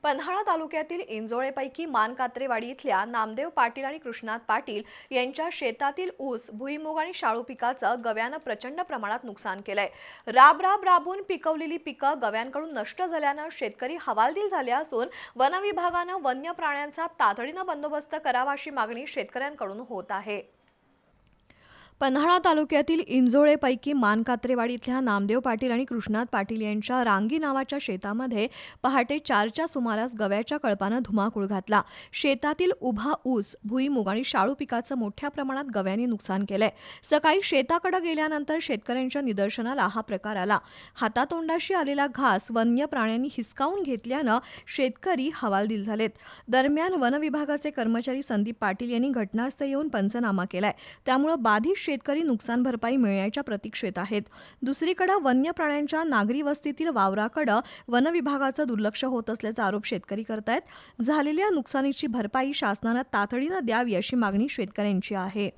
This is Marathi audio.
पन्हाळा तालुक्यातील इंजोळेपैकी मानकात्रेवाडी इथल्या नामदेव पाटील आणि कृष्णात पाटील यांच्या शेतातील ऊस, भुईमूग आणि शाळू पिकाचं गव्यानं प्रचंड प्रमाणात नुकसान केलंय। राबून पिकवलेली पिकं गव्यांकडून नष्ट झाल्यानं शेतकरी हवालदिल झाले असून वन विभागानं वन्य प्राण्यांचा तातडीनं बंदोबस्त करावा अशी मागणी शेतकऱ्यांकडून होत आहे। पन्हाळा तालुक्यातील इंजोळेपैकी मानकात्रेवाडी इथल्या नामदेव पाटील आणि कृष्णात पाटील यांच्या रांगी नावाच्या शेतामध्ये पहाटे 4च्या सुमारास गव्याच्या कळपानं धुमाकूळ घातला। शेतातील उभा ऊस, भुईमूग आणि शाळू पिकाचं मोठ्या प्रमाणात गव्यांनी नुकसान केलंय। सकाळी शेताकडे गेल्यानंतर शेतकऱ्यांच्या निदर्शनाला हा प्रकार आला। हातातोंडाशी आलेला घास वन्य प्राण्यांनी हिसकावून घेतल्यानं शेतकरी हवालदिल झालेत। दरम्यान वन विभागाचे कर्मचारी संदीप पाटील यांनी घटनास्थळी येऊन पंचनामा केलाय। त्यामुळे बाधित शेतकरी नुकसान भरपाई मिळण्याच्या प्रतीक्षेत आहेत। दुसरीकडे वन्य प्राण्यांच्या नागरी वस्तीतील वावराकडे वन विभागाचं दुर्लक्ष होत असल्याचा आरोप शेतकरी करतायत। झालेल्या नुकसानीची भरपाई शासनाने तातडीने द्यावी अशी मागणी शेतकऱ्यांची आहे।